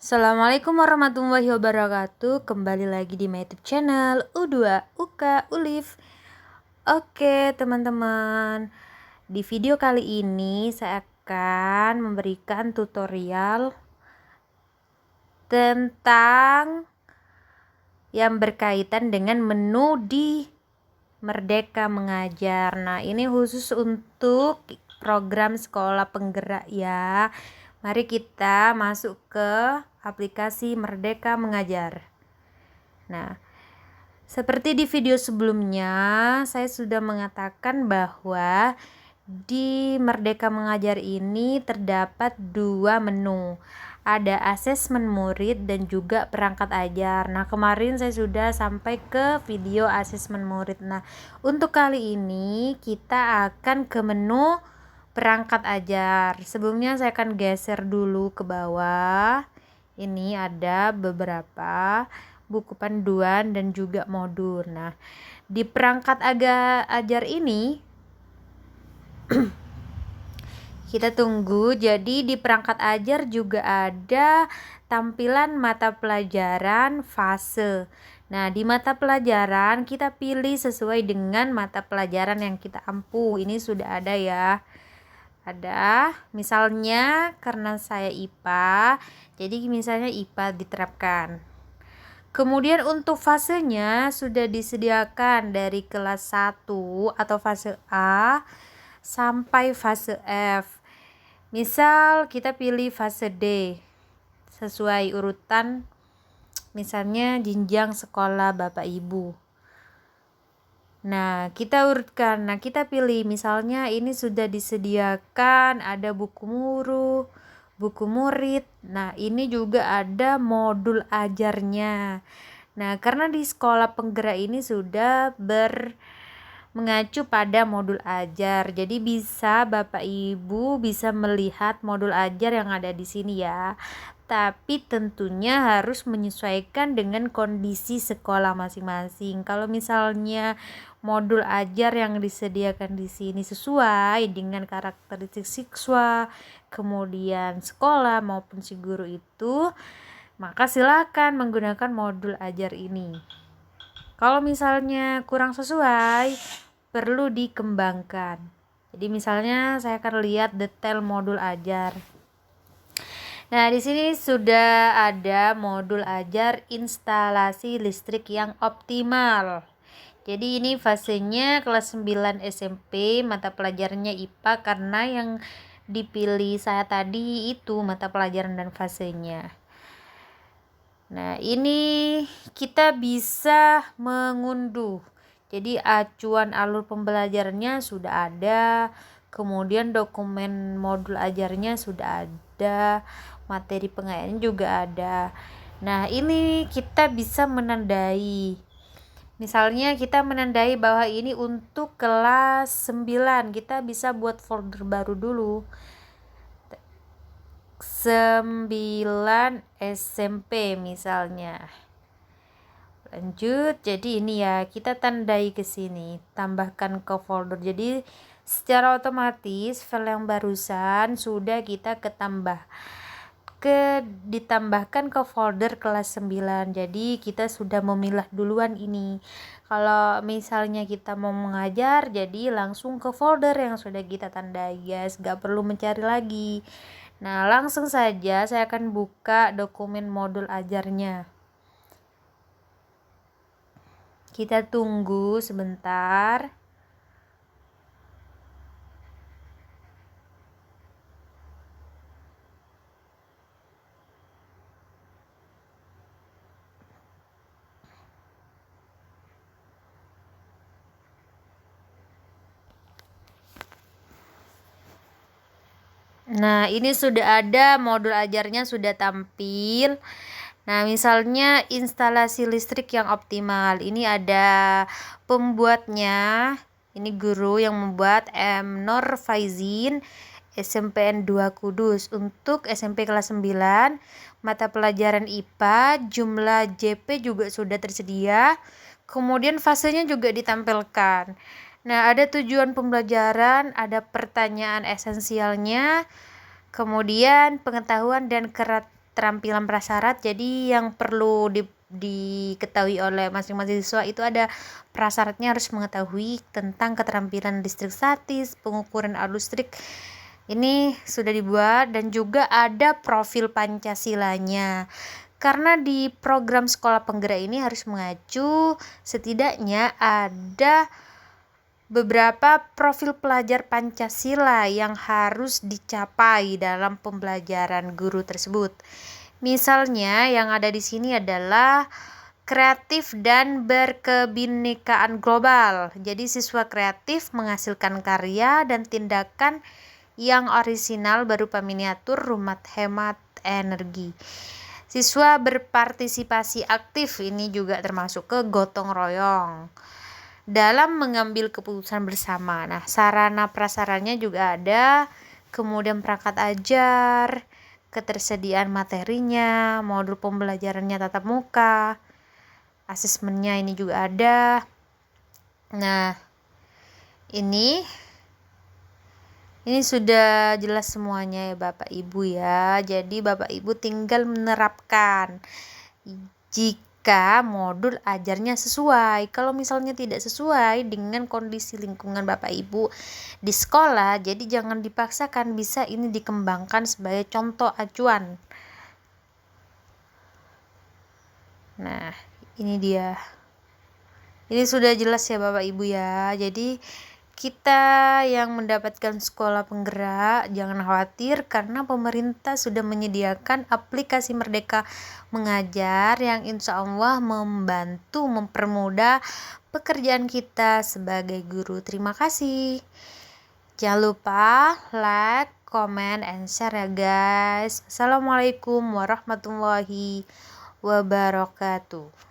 Assalamualaikum warahmatullahi wabarakatuh. Kembali lagi di my YouTube channel U2 Uka Ulif. Oke teman-teman, di video kali ini saya akan memberikan tutorial tentang yang berkaitan dengan menu di Merdeka Mengajar. Nah, ini khusus untuk program sekolah penggerak ya. Mari kita masuk ke aplikasi Merdeka Mengajar. Nah, seperti di video sebelumnya, saya sudah mengatakan bahwa di Merdeka Mengajar ini terdapat dua menu. Ada asesmen murid dan juga perangkat ajar. Nah, kemarin saya sudah sampai ke video asesmen murid. Nah, untuk kali ini kita akan ke menu perangkat ajar. Sebelumnya saya akan geser dulu ke bawah. Ini ada beberapa buku panduan dan juga modul. Nah, di perangkat ajar ini kita tunggu. Jadi di perangkat ajar juga ada tampilan mata pelajaran fase. Nah, di mata pelajaran kita pilih sesuai dengan mata pelajaran yang kita ampuh. Ini sudah ada ya. Ada, misalnya karena saya IPA, jadi misalnya IPA diterapkan. Kemudian untuk fasenya sudah disediakan dari kelas 1 atau fase A sampai fase F. Misal kita pilih fase D sesuai urutan, misalnya jenjang sekolah Bapak Ibu. Nah, kita urutkan. Nah, kita pilih misalnya ini sudah disediakan ada buku murid, buku murid. Nah, ini juga ada modul ajarnya. Nah, karena di sekolah penggerak ini sudah mengacu pada modul ajar. Jadi bisa Bapak Ibu bisa melihat modul ajar yang ada di sini ya. Tapi tentunya harus menyesuaikan dengan kondisi sekolah masing-masing. Kalau misalnya modul ajar yang disediakan di sini sesuai dengan karakteristik siswa, kemudian sekolah maupun si guru itu, maka silakan menggunakan modul ajar ini. Kalau misalnya kurang sesuai, perlu dikembangkan. Jadi misalnya saya akan lihat detail modul ajar. Nah, di sini sudah ada modul ajar instalasi listrik yang optimal. Jadi ini fasenya kelas 9 SMP, mata pelajarannya IPA karena yang dipilih saya tadi itu mata pelajaran dan fasenya. Nah, ini kita bisa mengunduh. Jadi acuan alur pembelajarannya sudah ada, kemudian dokumen modul ajarnya sudah ada, materi pengajaran juga ada. Nah, ini kita bisa menandai. Misalnya kita menandai bahwa ini untuk kelas 9, kita bisa buat folder baru dulu. 9 SMP misalnya. Lanjut, jadi ini ya, kita tandai ke sini, tambahkan ke folder. Jadi secara otomatis file yang barusan sudah kita ditambahkan ke folder kelas 9. Jadi kita sudah memilah duluan ini. Kalau misalnya kita mau mengajar, jadi langsung ke folder yang sudah kita tandai, guys. Gak perlu mencari lagi. Nah, langsung saja saya akan buka dokumen modul ajarnya. Kita tunggu sebentar. Nah, ini sudah ada modul ajarnya sudah tampil. Nah, misalnya instalasi listrik yang optimal. Ini ada pembuatnya. Ini guru yang membuat M. Nur Faizin, SMPN 2 Kudus. Untuk SMP kelas 9, mata pelajaran IPA, jumlah JP juga sudah tersedia. Kemudian fasenya juga ditampilkan. Nah, ada tujuan pembelajaran, ada pertanyaan esensialnya, kemudian pengetahuan dan keterampilan prasyarat. Jadi yang perlu diketahui oleh masing-masing siswa itu ada prasyaratnya, harus mengetahui tentang keterampilan listrik statis, pengukuran arus listrik. Ini sudah dibuat, dan juga ada profil Pancasilanya. Karena di program sekolah penggerak ini harus mengacu setidaknya ada beberapa profil pelajar Pancasila yang harus dicapai dalam pembelajaran guru tersebut. Misalnya yang ada di sini adalah kreatif dan berkebinekaan global. Jadi siswa kreatif menghasilkan karya dan tindakan yang orisinal berupa miniatur rumah hemat energi. Siswa berpartisipasi aktif, ini juga termasuk ke gotong royong dalam mengambil keputusan bersama. Nah, sarana prasarannya juga ada, kemudian perangkat ajar, ketersediaan materinya, modul pembelajarannya tatap muka, asesmennya ini juga ada. Nah, ini sudah jelas semuanya ya Bapak Ibu ya. Jadi Bapak Ibu tinggal menerapkan jika modul ajarnya sesuai. Kalau misalnya tidak sesuai dengan kondisi lingkungan Bapak Ibu di sekolah, jadi jangan dipaksakan, bisa ini dikembangkan sebagai contoh acuan. Nah, ini dia. Ini sudah jelas ya Bapak Ibu ya. Jadi kita yang mendapatkan sekolah penggerak jangan khawatir, karena pemerintah sudah menyediakan aplikasi Merdeka Mengajar yang insya Allah membantu mempermudah pekerjaan kita sebagai guru. Terima kasih. Jangan lupa like, comment, and share ya guys. Assalamualaikum warahmatullahi wabarakatuh.